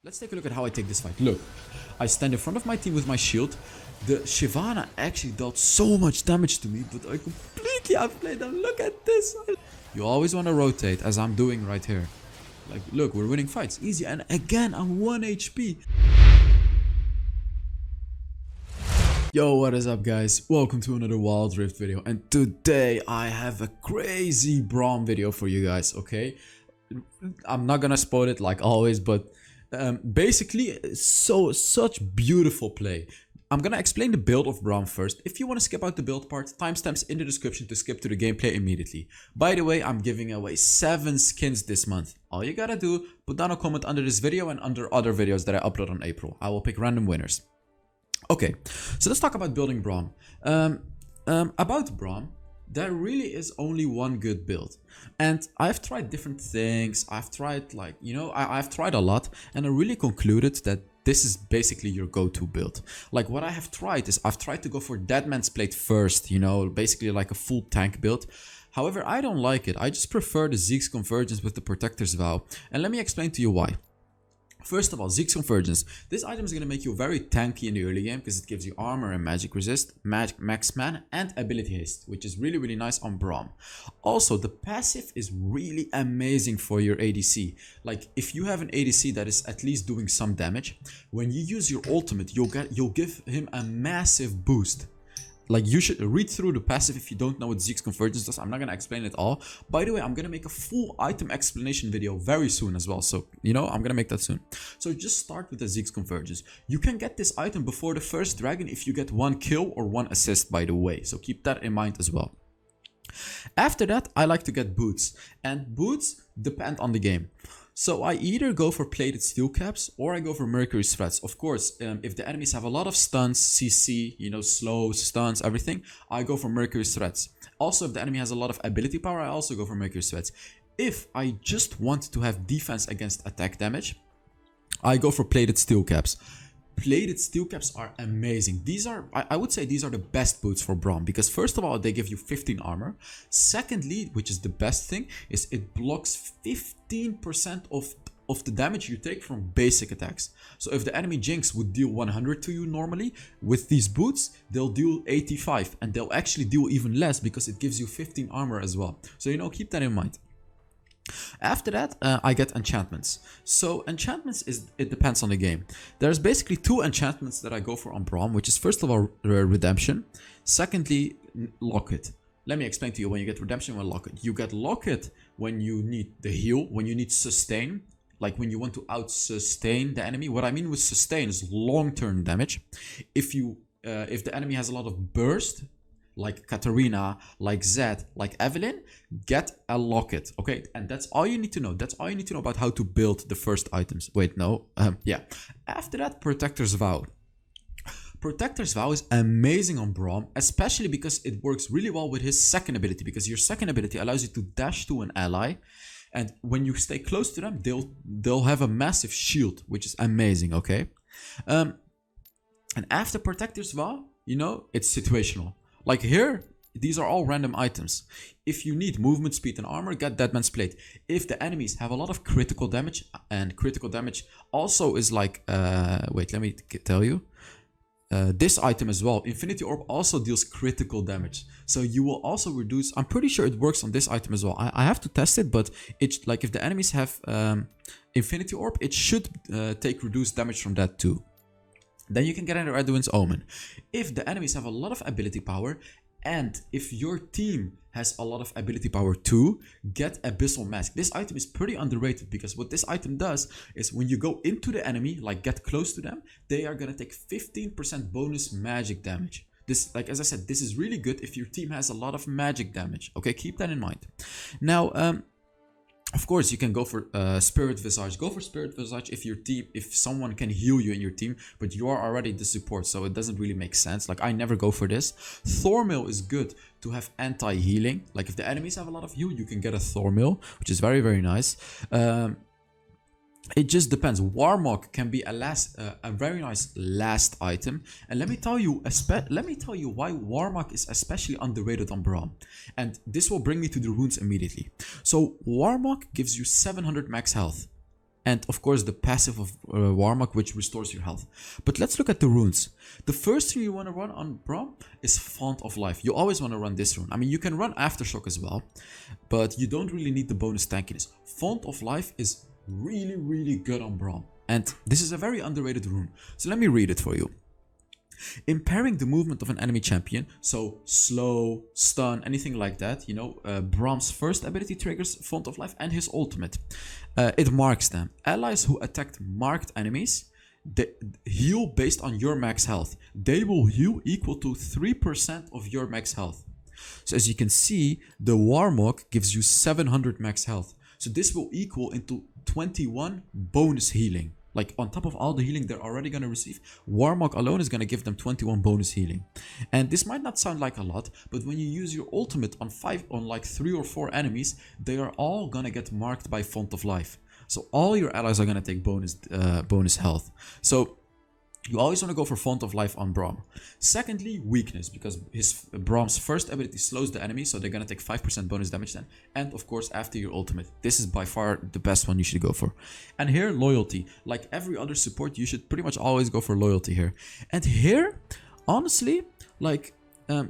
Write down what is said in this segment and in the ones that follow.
Let's take a look at how I take this fight. Look, I stand in front of my team with my shield. The Shyvana actually dealt so much damage to me, but I completely outplayed them. Look at this. You always want to rotate, as I'm doing right here. Like, look, we're winning fights. Easy. And again, I'm 1 HP. Yo, what is up, guys? Welcome to another Wild Rift video. And today, I have a crazy Braum video for you guys, okay? I'm not gonna spoil it like always, but basically, such beautiful play. I'm gonna explain the build of Braum first. If you want to skip out the build part, timestamps in the description to skip to the gameplay immediately. By the way, I'm giving away 7 skins this month. All you gotta do, put down a comment under this video and under other videos that I upload on April. I will pick random winners. Okay, so let's talk about building Braum. About Braum, there really is only one good build, and I've tried different things. I've tried, like, you know, I've tried a lot, and I really concluded that this is basically your go-to build. Like, what I have tried is I've tried to go for Deadman's Plate first, you know, basically like a full tank build. However, I don't like it. I just prefer the Zeke's Convergence with the Protector's Vow, and let me explain to you why. First of all, Zeke's Convergence. This item is going to make you very tanky in the early game because it gives you armor and magic resist, max mana, and ability haste, which is really, really nice on Braum. Also, the passive is really amazing for your ADC. Like, if you have an ADC that is at least doing some damage, when you use your ultimate, you'll give him a massive boost. Like, you should read through the passive if you don't know what Zeke's Convergence does. I'm not going to explain it all. By the way, I'm going to make a full item explanation video very soon as well. So, you know, I'm going to make that soon. So just start with the Zeke's Convergence. You can get this item before the first dragon if you get 1 kill or 1 assist, by the way. So keep that in mind as well. After that, I like to get boots. And boots depend on the game. So I either go for plated steel caps or I go for Mercury's threats. Of course, if the enemies have a lot of stuns, CC, you know, slow, stuns, everything, I go for Mercury's threats. Also, if the enemy has a lot of ability power, I also go for Mercury's threats. If I just want to have defense against attack damage, I go for plated steel caps. Plated steel caps are amazing. These are, I would say, these are the best boots for Braum because first of all, they give you 15 armor. Secondly, which is the best thing, is it blocks 15% of the damage you take from basic attacks. So if the enemy Jinx would deal 100 to you normally, with these boots, they'll deal 85, and they'll actually deal even less because it gives you 15 armor as well. So, you know, keep that in mind. After that, I get enchantments. So enchantments it depends on the game. There's basically 2 enchantments that I go for on Braum, which is first of all Redemption. Secondly, Locket. Let me explain to you when you get Redemption and Locket. You get Locket when you need the heal, when you need sustain, like when you want to out-sustain the enemy. What I mean with sustain is long-term damage. If the enemy has a lot of burst, like Katarina, like Zed, like Evelyn, get a Locket, okay? And that's all you need to know. That's all you need to know about how to build the first items. Wait, no. Yeah. After that, Protector's Vow. Protector's Vow is amazing on Braum, especially because it works really well with his second ability, because your second ability allows you to dash to an ally, and when you stay close to them, they'll have a massive shield, which is amazing, okay? And after Protector's Vow, you know, it's situational. Like here, these are all random items. If you need movement, speed, and armor, get Deadman's Plate. If the enemies have a lot of critical damage, and critical damage also is like, wait, let me tell you. This item as well, Infinity Orb, also deals critical damage. So you will also reduce, I'm pretty sure it works on this item as well. I have to test it, but it's like if the enemies have Infinity Orb, it should take reduced damage from that too. Then you can get into Edwin's Omen. If the enemies have a lot of ability power, and if your team has a lot of ability power too, get Abyssal Mask. This item is pretty underrated because what this item does is when you go into the enemy, like get close to them, they are gonna take 15% bonus magic damage. This, like as I said, this is really good if your team has a lot of magic damage. Okay, keep that in mind. Now, of course, you can go for Spirit Visage. Go for Spirit Visage if someone can heal you in your team, but you are already the support, so it doesn't really make sense. Like, I never go for this. Thornmail is good to have anti-healing. Like, if the enemies have a lot of heal, you can get a Thornmail, which is very, very nice. It just depends. Warmog can be a very nice last item, and let me tell you why Warmog is especially underrated on Braum. And this will bring me to the runes immediately. So Warmog gives you 700 max health. and of course the passive of Warmog, which restores your health. But let's look at the runes. The first thing you want to run on Braum is Font of Life. You always want to run this rune. I mean, you can run Aftershock as well, but you don't really need the bonus tankiness. Font of Life is really, really good on Braum, and this is a very underrated rune. So let me read it for you. Impairing the movement of an enemy champion, so slow, stun, anything like that, you know, Braum's first ability triggers Font of Life and his ultimate. It marks them. Allies who attacked marked enemies, they heal based on your max health. They will heal equal to 3% of your max health. So as you can see, the Warmog gives you 700 max health. So this will equal into 21 bonus healing. Like on top of all the healing they're already going to receive, Warmog alone is going to give them 21 bonus healing. And this might not sound like a lot, but when you use your ultimate on like 3 or 4 enemies, they are all going to get marked by Font of Life. So all your allies are going to take bonus health. So you always want to go for Font of Life on Braum. Secondly, weakness, because Braum's first ability slows the enemy, so they're going to take 5% bonus damage then. And of course, after your ultimate. This is by far the best one you should go for. And here, loyalty. Like every other support, you should pretty much always go for loyalty here. And here, honestly, like,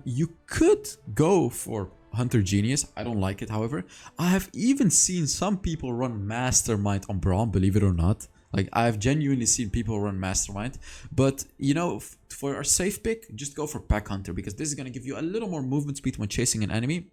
you could go for Hunter Genius. I don't like it, however. I have even seen some people run Mastermind on Braum, believe it or not. Like, I've genuinely seen people run Mastermind. But, you know, for a safe pick, just go for Pack Hunter, because this is going to give you a little more movement speed when chasing an enemy.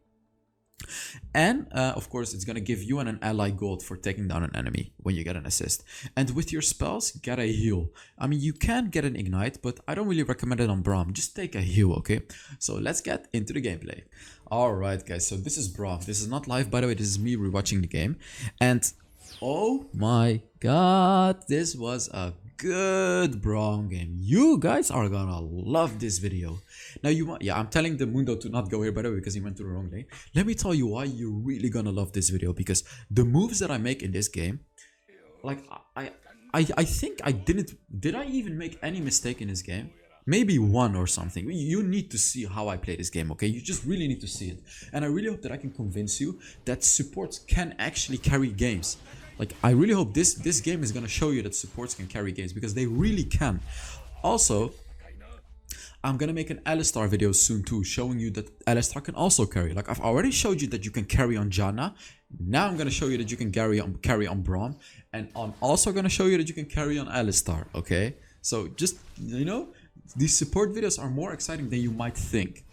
And, of course, it's going to give you an ally gold for taking down an enemy when you get an assist. And with your spells, get a heal. I mean, you can get an ignite, but I don't really recommend it on Braum. Just take a heal, okay? So let's get into the gameplay. Alright, guys, so this is Braum. This is not live, by the way. This is me rewatching the game. And oh my god, this was a good Braum game. You guys are gonna love this video. Now I'm telling the Mundo to not go here, by the way, because he went to the wrong lane. Let me tell you why you're really gonna love this video, because the moves that I make in this game, like I think I did I even make any mistake in this game? Maybe one or something. You need to see how I play this game, okay? You just really need to see it. And I really hope that I can convince you that supports can actually carry games. Like, I really hope this game is going to show you that supports can carry games, because they really can. Also, I'm going to make an Alistar video soon too, showing you that Alistar can also carry. Like, I've already showed you that you can carry on Janna. Now I'm going to show you that you can carry on Braum. And I'm also going to show you that you can carry on Alistar, okay? So just, you know, these support videos are more exciting than you might think.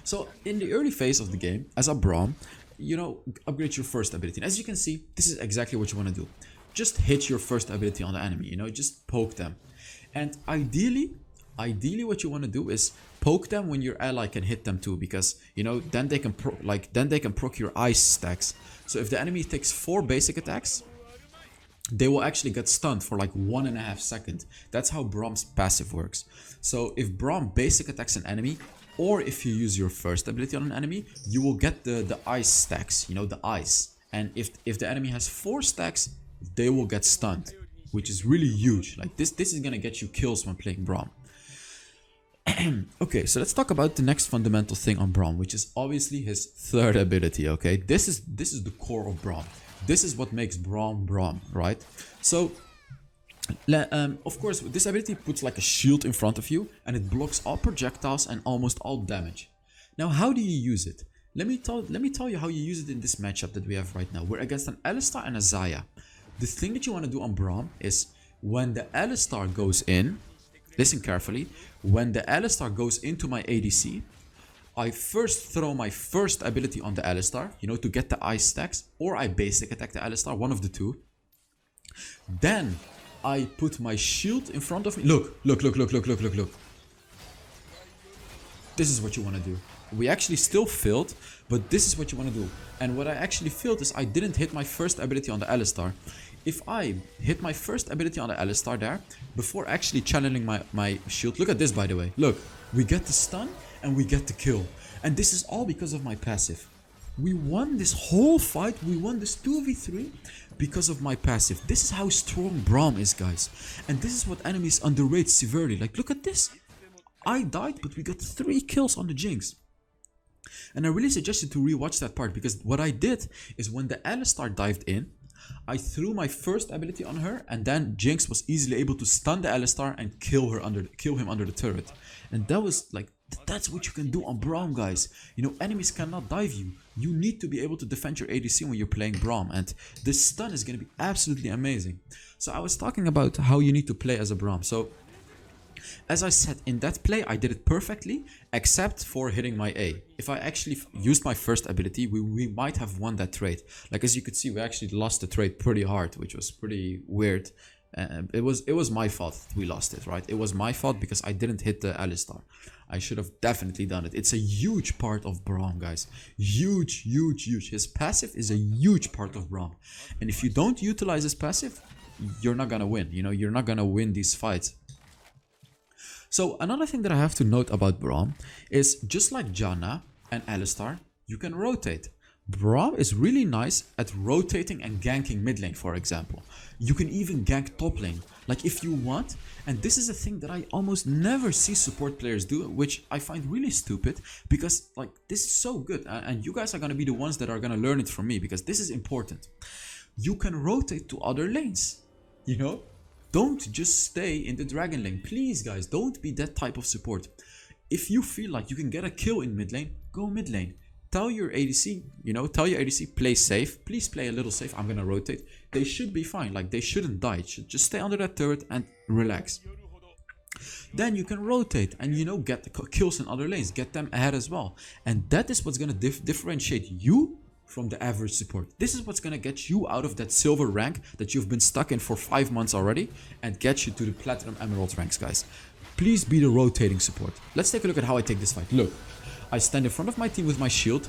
So in the early phase of the game, as a Braum, you know, upgrade your first ability. And as you can see, this is exactly what you want to do. Just hit your first ability on the enemy, you know, just poke them. And ideally what you want to do is poke them when your ally can hit them too, because, you know, then they can proc your ice stacks. So if the enemy takes 4 basic attacks, they will actually get stunned for like 1.5 seconds. That's how Braum's passive works. So if Braum basic attacks an enemy, or if you use your first ability on an enemy, you will get the ice stacks, you know, the ice. And if the enemy has 4 stacks, they will get stunned, which is really huge. Like this is gonna get you kills when playing Braum. Okay, so let's talk about the next fundamental thing on Braum, which is obviously his third ability, okay? This is the core of Braum. This is what makes Braum Braum, right? So, of course, this ability puts like a shield in front of you, and it blocks all projectiles and almost all damage. Now, how do you use it? Let me tell you how you use it in this matchup that we have right now. We're against an Alistar and a Xayah. The thing that you want to do on Braum is when the Alistar goes in, listen carefully, when the Alistar goes into my ADC, I first throw my first ability on the Alistar, you know, to get the ice stacks, or I basic attack the Alistar, one of the two. Then I put my shield in front of me. Look. This is what you want to do. We actually still failed, but this is what you want to do. And what I actually failed is I didn't hit my first ability on the Alistar. If I hit my first ability on the Alistar there, before actually channeling my shield, look at this, by the way. Look, we get the stun and we get the kill. And this is all because of my passive. We won this whole fight, we won this 2v3 because of my passive. This is how strong Braum is, guys. And this is what enemies underrate severely. Like, look at this. I died, but we got 3 kills on the Jinx. And I really suggest you to rewatch that part, because what I did is when the Alistar dived in, I threw my first ability on her, and then Jinx was easily able to stun the Alistar and kill him under the turret. And that was like, that's what you can do on Braum, guys. You know, enemies cannot dive you. You need to be able to defend your ADC when you're playing Braum, and this stun is going to be absolutely amazing. So I was talking about how you need to play as a Braum. So as I said, in that play I did it perfectly, except for hitting my A. If I actually used my first ability, we might have won that trade. Like, as you could see, we actually lost the trade pretty hard, which was pretty weird. It was my fault that we lost it, right? It was my fault because I didn't hit the Alistar. I should have definitely done it. It's a huge part of Braum, guys. Huge, huge, huge. His passive is a huge part of Braum. And if you don't utilize his passive, you're not gonna win. You know, you're not gonna win these fights. So another thing that I have to note about Braum is, just like Janna and Alistar, you can rotate. Braum is really nice at rotating and ganking mid lane, for example. You can even gank top lane, like if you want. And this is a thing that I almost never see support players do, which I find really stupid, because like this is so good. And you guys are going to be the ones that are going to learn it from me, because this is important. You can rotate to other lanes, you know? Don't just stay in the dragon lane. Please, guys, don't be that type of support. If you feel like you can get a kill in mid lane, go mid lane. Tell your ADC, you know, tell your ADC, play safe. Please play a little safe. I'm gonna rotate. They should be fine. Like, they shouldn't die. It should just stay under that turret and relax. Then you can rotate and, you know, get the kills in other lanes. Get them ahead as well. And that is what's gonna differentiate you from the average support. This is what's gonna get you out of that silver rank that you've been stuck in for 5 months already, and get you to the platinum emerald ranks, guys. Please be the rotating support. Let's take a look at how I take this fight. Look, I stand in front of my team with my shield.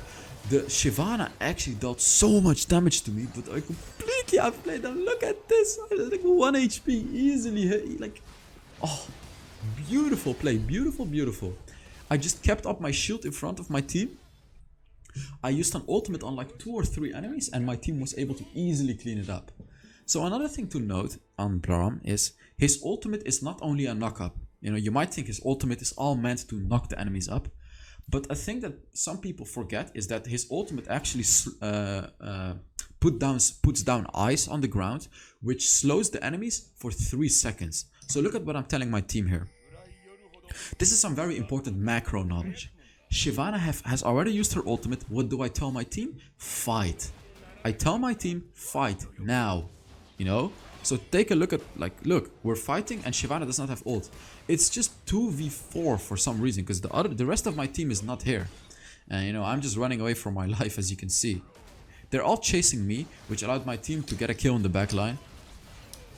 The Shyvana actually dealt so much damage to me, but I completely outplayed them. Look at this. I was like 1 HP easily hit. Like, oh, beautiful play. Beautiful, beautiful. I just kept up my shield in front of my team. I used an ultimate on like 2 or 3 enemies, and my team was able to easily clean it up. So another thing to note on Braum is his ultimate is not only a knock up. You know, you might think his ultimate is all meant to knock the enemies up, but a thing that some people forget is that his ultimate actually puts down ice on the ground, which slows the enemies for 3 seconds. So look at what I'm telling my team here. This is some very important macro knowledge. Shyvana has already used her ultimate. What do I tell my team? Fight. I tell my team, fight now. You know? So take a look at, like, look, we're fighting and Shyvana does not have ult. It's just 2v4 for some reason, because the rest of my team is not here. And, you know, I'm just running away from my life, as you can see. They're all chasing me, which allowed my team to get a kill in the back line.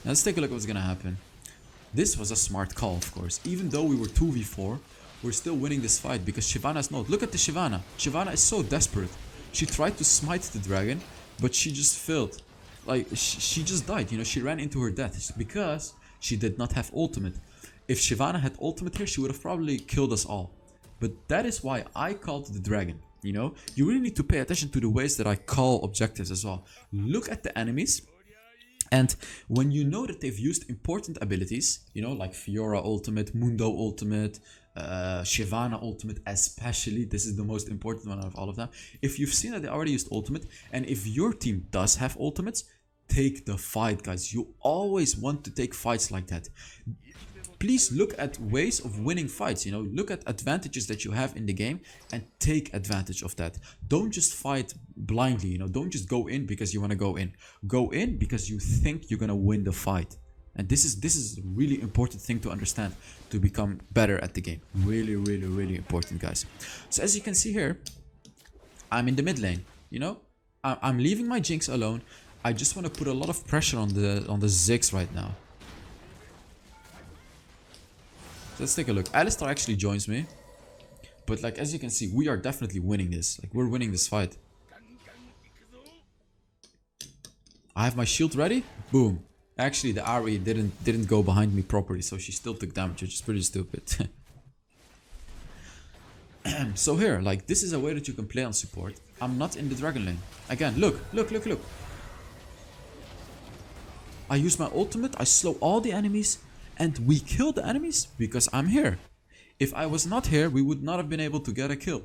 Now let's take a look at what's gonna happen. This was a smart call, of course. Even though we were 2v4, we're still winning this fight because Shyvana's not. Look at the Shyvana. Shyvana is so desperate. She tried to smite the dragon, but she just failed. Like, she just died. You know, she ran into her death because she did not have ultimate. If Shyvana had ultimate here, she would have probably killed us all. But that is why I called the dragon. You know, you really need to pay attention to the ways that I call objectives as well. Look at the enemies. And when you know that they've used important abilities, you know, like Fiora ultimate, Mundo ultimate, Shyvana ultimate especially, this is the most important one out of all of them. If you've seen that they already used ultimate, and if your team does have ultimates, take the fight, guys. You always want to take fights like that. Please look at ways of winning fights, you know, look at advantages that you have in the game and take advantage of that. Don't just fight blindly, you know, don't just go in because you want to go in. Go in because you think you're going to win the fight. And this is a really important thing to understand to become better at the game. Really, really, really important, guys. So as you can see here, I'm in the mid lane, you know, I'm leaving my Jinx alone. I just want to put a lot of pressure on the Ziggs right now. So let's take a look. Alistar actually joins me. But like, as you can see, we are definitely winning this. Like, we're winning this fight. I have my shield ready. Boom. Actually, the Ari didn't go behind me properly, so she still took damage, which is pretty stupid. So here, like, this is a way that you can play on support. I'm not in the dragon lane. Again, look. I use my ultimate, I slow all the enemies, and we kill the enemies because I'm here. If I was not here, we would not have been able to get a kill.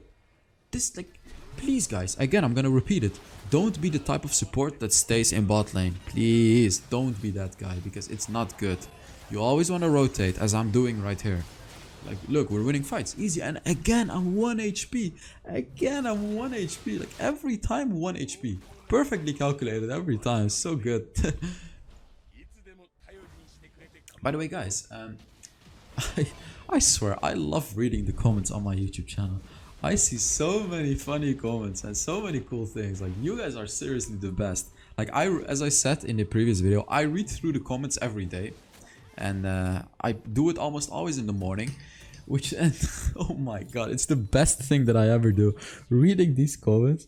This, like, Please guys, again I'm gonna repeat it. Don't be the type of support that stays in bot lane. Please don't be that guy because it's not good. You always want to rotate as I'm doing right here. Like look, we're winning fights easy, and again I'm 1 HP. Again I'm 1 HP. Like every time 1 HP. Perfectly calculated every time. So good. By the way guys, I swear I love reading the comments on my YouTube channel. I see so many funny comments and so many cool things. Like you guys are seriously the best. Like as I said in the previous video, I read through the comments every day, and I do it almost always in the morning, which and oh my god, it's the best thing that I ever do, reading these comments.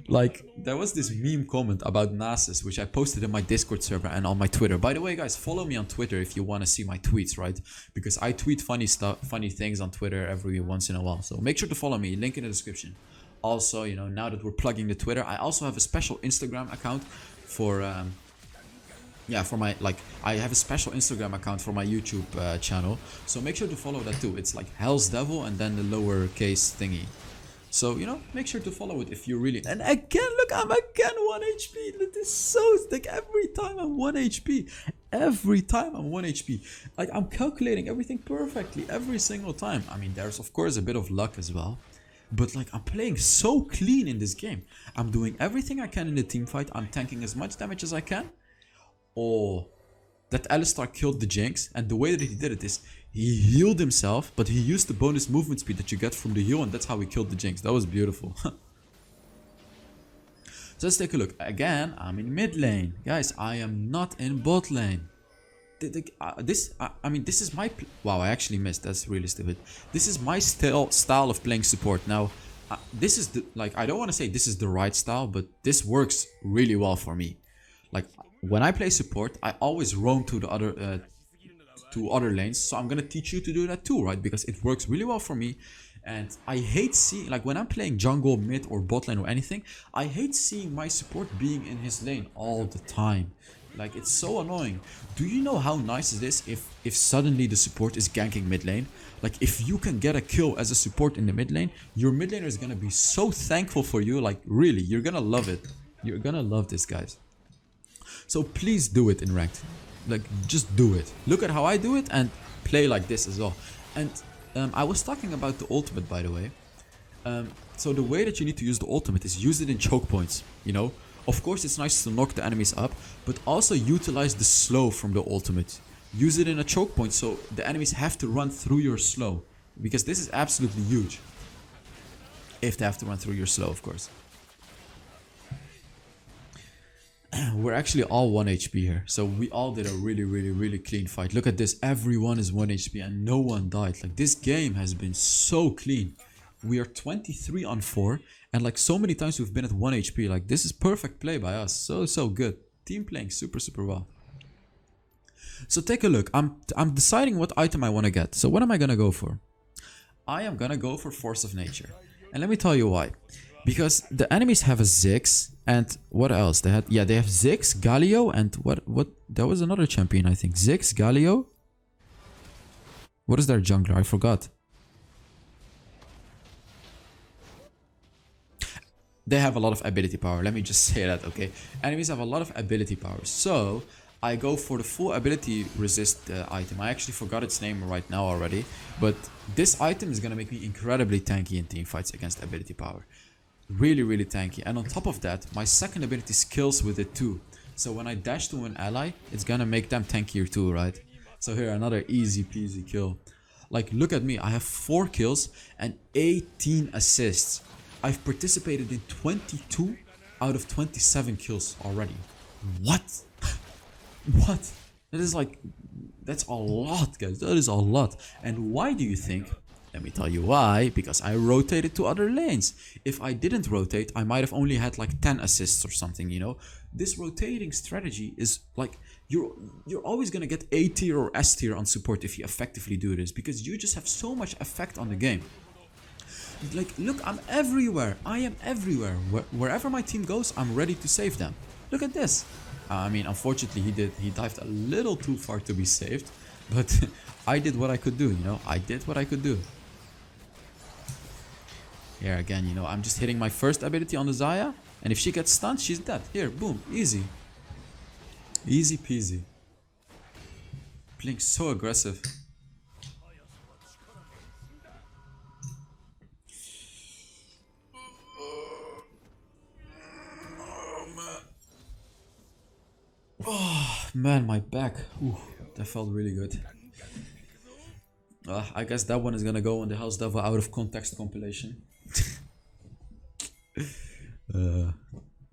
Like there was this meme comment about Nasus which I posted in my Discord server and on my Twitter. By the way guys, follow me on Twitter if you want to see my tweets, right? Because I tweet funny stuff, funny things on Twitter every once in a while. So make sure to follow me, link in the description. Also, you know, now that we're plugging the Twitter, I also have a special Instagram account for for my, like, I have a special Instagram account for my YouTube channel. So make sure to follow that too. It's like HellsDevil and then the lowercase thingy. So, you know, make sure to follow it if you really... And again, look, I'm again 1 HP. That is so thick. Every time I'm 1 HP. Every time I'm 1 HP. Like, I'm calculating everything perfectly every single time. I mean, there's, of course, a bit of luck as well. But, like, I'm playing so clean in this game. I'm doing everything I can in the team fight. I'm tanking as much damage as I can. Oh, that Alistar killed the Jinx. And the way that he did it is... he healed himself, but he used the bonus movement speed that you get from the heal, and that's how he killed the Jinx. That was beautiful. So let's take a look. Again, I'm in mid lane. Guys, I am not in bot lane. This is my... wow, I actually missed. That's really stupid. This is my style of playing support. Now, this is the... like, I don't want to say this is the right style, but this works really well for me. Like, when I play support, I always roam to the other lanes, so I'm gonna teach you to do that too, right? Because it works really well for me, and I hate seeing, like, when I'm playing jungle, mid, or bot lane or anything, I hate seeing my support being in his lane all the time. Like, it's so annoying. Do you know how nice it is if suddenly the support is ganking mid lane? Like, if you can get a kill as a support in the mid lane, your mid laner is gonna be so thankful for you. Like, really, you're gonna love it. You're gonna love this, guys. So please do it in ranked. Like, just do it. Look at how I do it and play like this as well. And I was talking about the ultimate, by the way. So the way that you need to use the ultimate is use it in choke points, you know. Of course, it's nice to knock the enemies up, but also utilize the slow from the ultimate. Use it in a choke point so the enemies have to run through your slow, because this is absolutely huge. If they have to run through your slow, of course. We're actually all 1 HP here, so we all did a really clean fight. Look at this, everyone is 1 HP and no one died. Like, this game has been so clean. We are 23 on 4, and like so many times we've been at 1 HP. Like, this is perfect play by us. So good. Team playing super well. So take a look. I'm deciding what item I want to get. So what am I gonna go for? I am gonna go for Force of Nature, and let me tell you why. Because the enemies have a Ziggs, and what else? They have Ziggs, Galio, and what there was another champion, I think. Ziggs, Galio. What is their jungler? I forgot. They have a lot of ability power. Let me just say that, okay? Enemies have a lot of ability power. So I go for the full ability resist item. I actually forgot its name right now already. But this item is gonna make me incredibly tanky in team fights against ability power. Really tanky, and on top of that, my second ability skills with it too. So when I dash to an ally, it's gonna make them tankier too, right? So here, another easy peasy kill. Like, look at me, I have 4 kills and 18 assists. I've participated in 22 out of 27 kills already. What? What? That is like, that's a lot, guys. That is a lot. And why do you think? Let me tell you why. Because I rotated to other lanes. If I didn't rotate, I might have only had like 10 assists or something, you know. This rotating strategy is like, you're always gonna get A tier or S tier on support if you effectively do this, because you just have so much effect on the game. Like, look, I'm everywhere. I am everywhere. Wherever my team goes, I'm ready to save them. Look at this. I mean, unfortunately, he dived a little too far to be saved, but I did what I could do, you know. I did what I could do. Here again, you know, I'm just hitting my first ability on the Zaya, and if she gets stunned, she's dead. Here, boom, easy. Easy peasy. Playing so aggressive. Oh man, my back. Ooh, that felt really good. I guess that one is gonna go on the HellsDevil out of context compilation.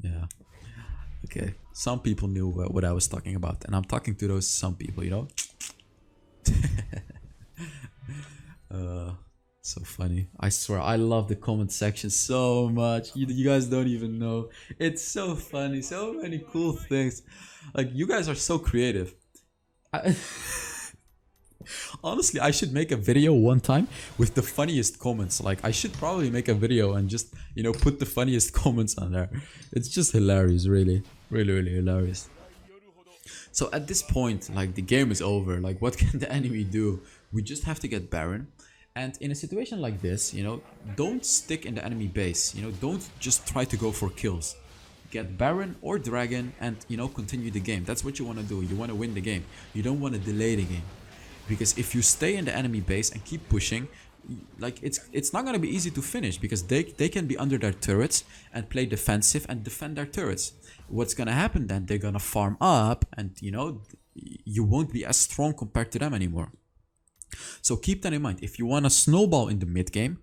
Yeah. Okay. Some people knew what I was talking about, and I'm talking to those some people, you know. So funny. I swear, I love the comment section so much. You guys don't even know. It's so funny. So many cool things. Like, you guys are so creative. Honestly, I should make a video one time with the funniest comments. Like, I should probably make a video and just, you know, put the funniest comments on there. It's just hilarious, really. Really, really hilarious. So at this point, like, the game is over. Like, what can the enemy do? We just have to get Baron. And in a situation like this, you know, don't stick in the enemy base. You know, don't just try to go for kills. Get Baron or Dragon and, you know, continue the game. That's what you want to do. You want to win the game. You don't want to delay the game. Because if you stay in the enemy base and keep pushing, like, it's not going to be easy to finish, because they can be under their turrets and play defensive and defend their turrets. What's going to happen then? They're going to farm up, and, you know, you won't be as strong compared to them anymore. So keep that in mind. If you want to snowball in the mid game,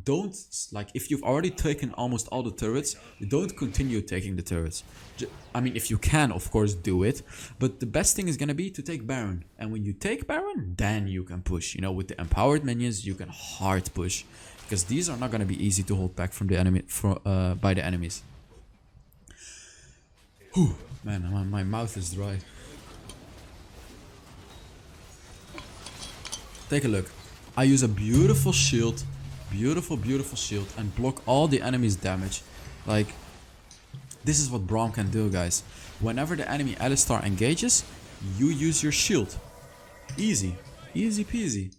don't, like, if you've already taken almost all the turrets, don't continue taking the turrets. I mean, if you can, of course, do it, but the best thing is gonna be to take Baron. And when you take Baron, then you can push. You know, with the empowered minions, you can hard push, because these are not gonna be easy to hold back from the enemy, by the enemies. Whew, man, my mouth is dry. Take a look. I use a beautiful shield, beautiful shield, and block all the enemy's damage. Like, this is what Braum can do, guys. Whenever the enemy Alistar engages, you use your shield. Easy. Easy peasy.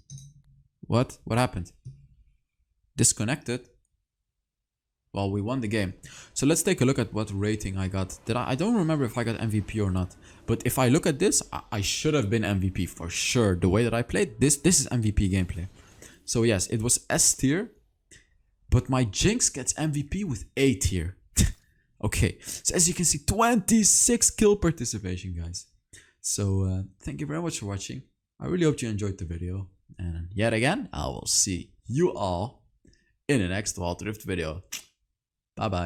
What? What happened? Disconnected? Well, we won the game. So let's take a look at what rating I got. I don't remember if I got MVP or not. But if I look at this, I should have been MVP for sure. The way that I played, this is MVP gameplay. So yes, it was S tier. But my Jinx gets MVP with A tier. Okay, so as you can see, 26 kill participation, guys. So thank you very much for watching. I really hope you enjoyed the video. And yet again, I will see you all in the next Wild Rift video. Bye bye.